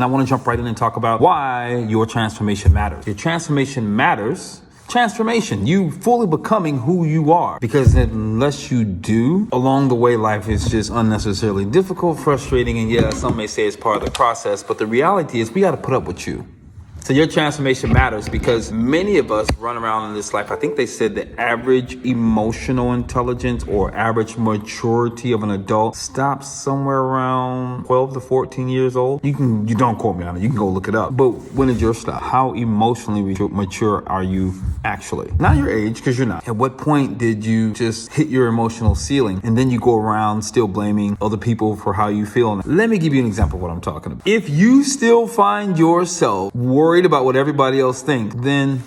And I want to jump right in and talk about why your transformation matters. Your transformation matters. Transformation, you fully becoming who you are. Because unless you do, along the way, life is just unnecessarily difficult, frustrating, and yeah, some may say it's part of the process, but the reality is we got to put up with you. So your transformation matters because many of us run around in this life. I think they said the average emotional intelligence or average maturity of an adult stops somewhere around 12 to 14 years old. You don't quote me on it. You can go look it up. But when did yours stop? How emotionally mature are you actually? Not your age, because you're not. At what point did you just hit your emotional ceiling and then you go around still blaming other people for how you feel? Let me give you an example of what I'm talking about. If you still find yourself worried about what everybody else thinks, then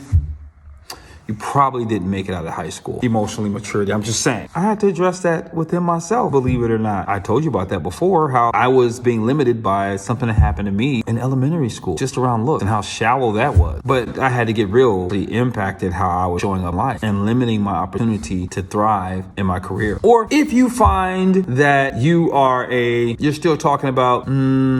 you probably didn't make it out of high school. Emotionally maturity. I'm just saying. I had to address that within myself, believe it or not. I told you about that before, how I was being limited by something that happened to me in elementary school, just around looks and how shallow that was. But I had to get real. It impacted how I was showing up in life and limiting my opportunity to thrive in my career. Or if you find that you're still talking about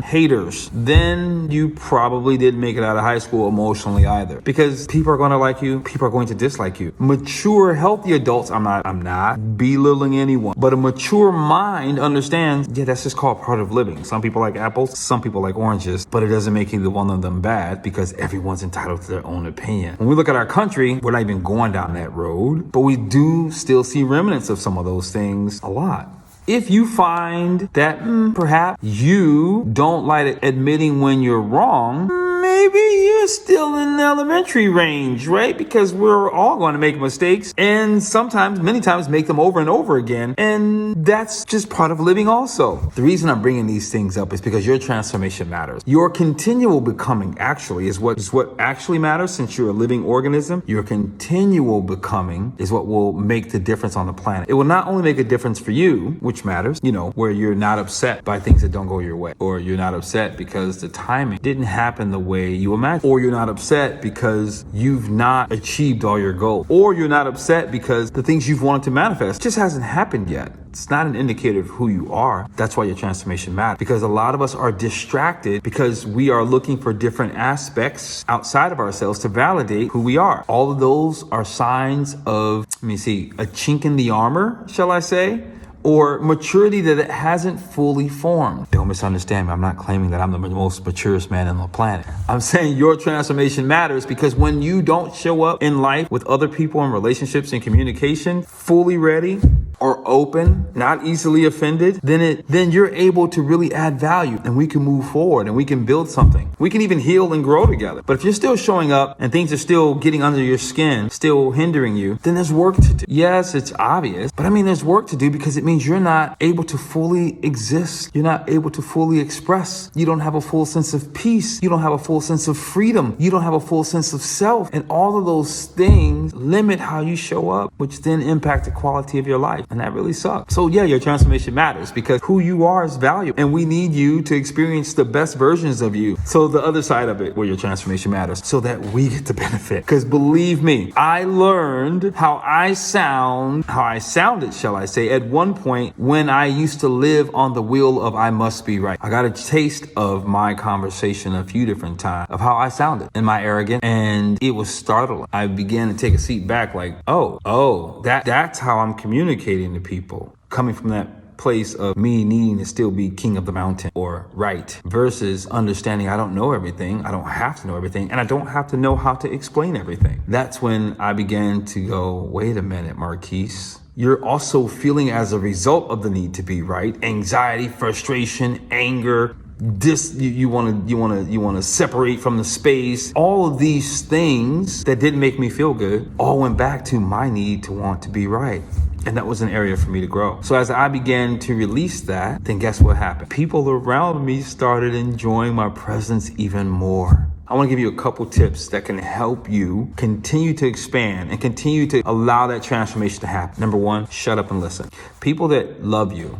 haters, then you probably didn't make it out of high school emotionally either. Because people are going to like you. People are going to dislike you. Mature, healthy adults, I'm not belittling anyone, but a mature mind understands, yeah, that's just called part of living. Some people like apples, some people like oranges, but it doesn't make either one of them bad because everyone's entitled to their own opinion. When we look at our country, we're not even going down that road, but we do still see remnants of some of those things a lot. If you find that perhaps you don't like admitting when you're wrong, maybe you're still in the elementary range, right? Because we're all going to make mistakes and sometimes, many times, make them over and over again. And that's just part of living also. The reason I'm bringing these things up is because your transformation matters. Your continual becoming actually is what actually matters since you're a living organism. Your continual becoming is what will make the difference on the planet. It will not only make a difference for you, which matters, where you're not upset by things that don't go your way, or you're not upset because the timing didn't happen the way you imagine, or you're not upset because you've not achieved all your goals, or you're not upset because the things you've wanted to manifest just hasn't happened yet. It's not an indicator of who you are. That's why your transformation matters, because a lot of us are distracted because we are looking for different aspects outside of ourselves to validate who we are. All of those are signs of, a chink in the armor, shall I say? Or maturity that it hasn't fully formed. Don't misunderstand me. I'm not claiming that I'm the most maturest man on the planet. I'm saying your transformation matters because when you don't show up in life with other people in relationships and communication fully ready or open, not easily offended, then you're able to really add value and we can move forward and we can build something. We can even heal and grow together. But if you're still showing up and things are still getting under your skin, still hindering you, then there's work to do. Yes, it's obvious, but there's work to do because it means you're not able to fully exist. You're not able to fully express. You don't have a full sense of peace. You don't have a full sense of freedom. You don't have a full sense of self. And all of those things limit how you show up, which then impact the quality of your life. And that really sucks. So yeah, your transformation matters because who you are is valuable. And we need you to experience the best versions of you. So the other side of it, where your transformation matters, so that we get to benefit. Because believe me, I learned how I sounded, shall I say, at one point when I used to live on the wheel of I must be right. I got a taste of my conversation a few different times of how I sounded and my arrogance, and it was startling. I began to take a seat back like, that's how I'm communicating to people, coming from that place of me needing to still be king of the mountain or right versus understanding I don't know everything. I don't have to know everything, and I don't have to know how to explain everything. That's when I began to go, wait a minute, Marquise. You're also feeling as a result of the need to be right, anxiety, frustration, anger, you want to separate from the space. All of these things that didn't make me feel good all went back to my need to want to be right. And that was an area for me to grow. So as I began to release that, then guess what happened? People around me started enjoying my presence even more. I want to give you a couple tips that can help you continue to expand and continue to allow that transformation to happen. Number one, shut up and listen. People that love you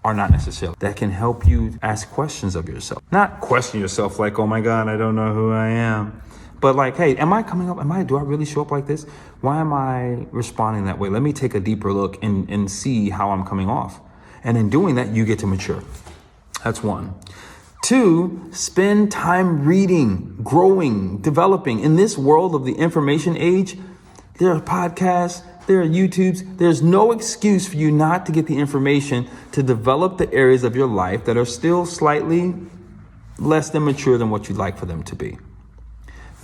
are not necessarily that can help you ask questions of yourself. Not question yourself like, oh my God, I don't know who I am. But like, hey, am I coming up? Do I really show up like this? Why am I responding that way? Let me take a deeper look and see how I'm coming off. And in doing that, you get to mature. That's one. 2, spend time reading, growing, developing. In this world of the information age, there are podcasts, there are YouTubes. There's no excuse for you not to get the information to develop the areas of your life that are still slightly less than mature than what you'd like for them to be.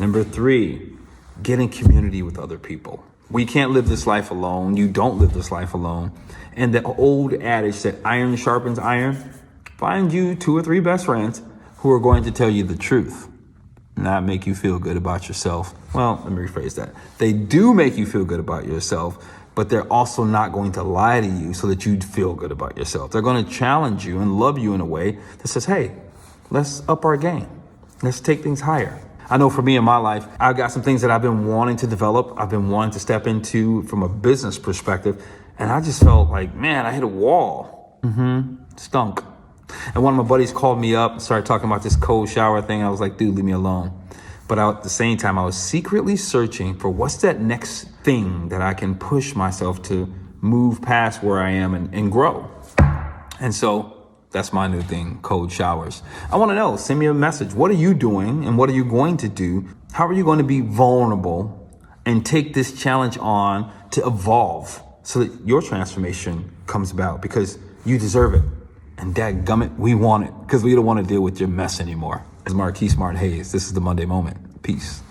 Number 3, get in community with other people. We can't live this life alone. You don't live this life alone. And the old adage that iron sharpens iron, find you 2 or 3 best friends who are going to tell you the truth, not make you feel good about yourself. Well, let me rephrase that. They do make you feel good about yourself, but they're also not going to lie to you so that you feel good about yourself. They're going to challenge you and love you in a way that says, hey, let's up our game. Let's take things higher. I know for me in my life, I've got some things that I've been wanting to develop. I've been wanting to step into from a business perspective. And I just felt like, man, I hit a wall. Stunk. And one of my buddies called me up and started talking about this cold shower thing. I was like, dude, leave me alone. But at the same time, I was secretly searching for what's that next thing that I can push myself to move past where I am and grow. And so that's my new thing, cold showers. I want to know, send me a message. What are you doing and what are you going to do? How are you going to be vulnerable and take this challenge on to evolve so that your transformation comes about? Because you deserve it. And dadgummit, we want it because we don't want to deal with your mess anymore. As Marquis Smart Hayes, this is the Monday Moment. Peace.